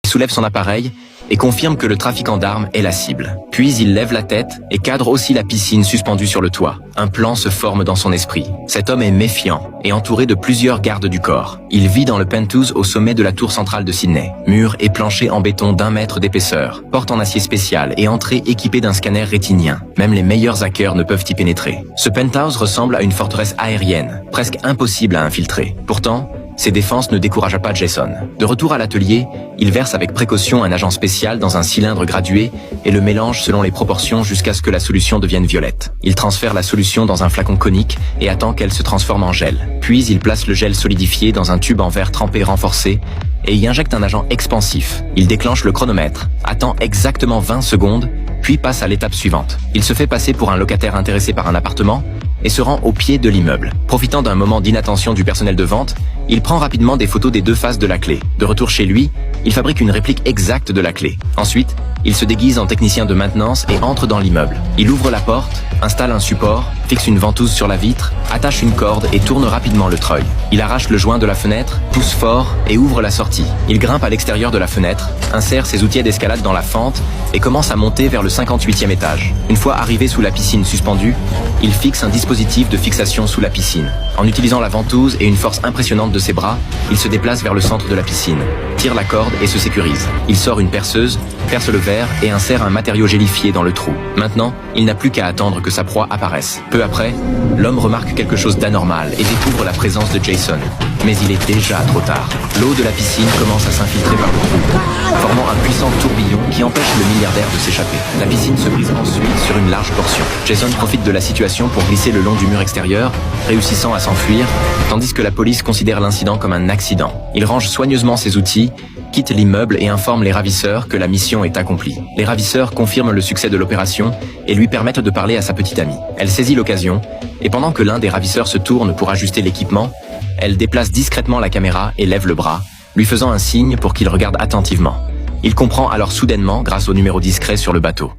soulève son appareil et confirme que le trafiquant d'armes est la cible. Puis il lève la tête et cadre aussi la piscine suspendue sur le toit. Un plan se forme dans son esprit. Cet homme est méfiant et entouré de plusieurs gardes du corps. Il vit dans le penthouse au sommet de la tour centrale de Sydney. Murs et planchers en béton d'1 mètre d'épaisseur, porte en acier spécial et entrée équipée d'un scanner rétinien. Même les meilleurs hackers ne peuvent y pénétrer. Ce penthouse ressemble à une forteresse aérienne, presque impossible à infiltrer. Pourtant, ses défenses ne découragent pas Jason. De retour à l'atelier, il verse avec précaution un agent spécial dans un cylindre gradué et le mélange selon les proportions jusqu'à ce que la solution devienne violette. Il transfère la solution dans un flacon conique et attend qu'elle se transforme en gel. Puis il place le gel solidifié dans un tube en verre trempé renforcé et y injecte un agent expansif. Il déclenche le chronomètre, attend exactement 20 secondes, puis passe à l'étape suivante. Il se fait passer pour un locataire intéressé par un appartement et se rend au pied de l'immeuble. Profitant d'un moment d'inattention du personnel de vente, il prend rapidement des photos des 2 faces de la clé. De retour chez lui, il fabrique une réplique exacte de la clé. Ensuite, il se déguise en technicien de maintenance et entre dans l'immeuble. Il ouvre la porte, installe un support, fixe une ventouse sur la vitre, attache une corde et tourne rapidement le treuil. Il arrache le joint de la fenêtre, pousse fort et ouvre la sortie. Il grimpe à l'extérieur de la fenêtre, insère ses outils d'escalade dans la fente et commence à monter vers le 58e étage. Une fois arrivé sous la piscine suspendue, il fixe un dispositif de fixation sous la piscine. En utilisant la ventouse et une force impressionnante de ses bras, il se déplace vers le centre de la piscine, tire la corde et se sécurise. Il sort une perceuse, perce le verre et insère un matériau gélifié dans le trou. Maintenant, il n'a plus qu'à attendre que sa proie apparaisse. Peu après, l'homme remarque quelque chose d'anormal et découvre la présence de Jason. Mais il est déjà trop tard. L'eau de la piscine commence à s'infiltrer par le trou, formant un puissant tourbillon qui empêche le milliardaire de s'échapper. La piscine se brise ensuite sur une large portion. Jason profite de la situation pour glisser le long du mur extérieur, réussissant à s'enfuir, tandis que la police considère l'incident comme un accident. Il range soigneusement ses outils, quitte l'immeuble et informe les ravisseurs que la mission est accomplie. Les ravisseurs confirment le succès de l'opération et lui permettent de parler à sa petite amie. Elle saisit l'occasion, et pendant que l'un des ravisseurs se tourne pour ajuster l'équipement, elle déplace discrètement la caméra et lève le bras, lui faisant un signe pour qu'il regarde attentivement. Il comprend alors soudainement grâce au numéro discret sur le bateau.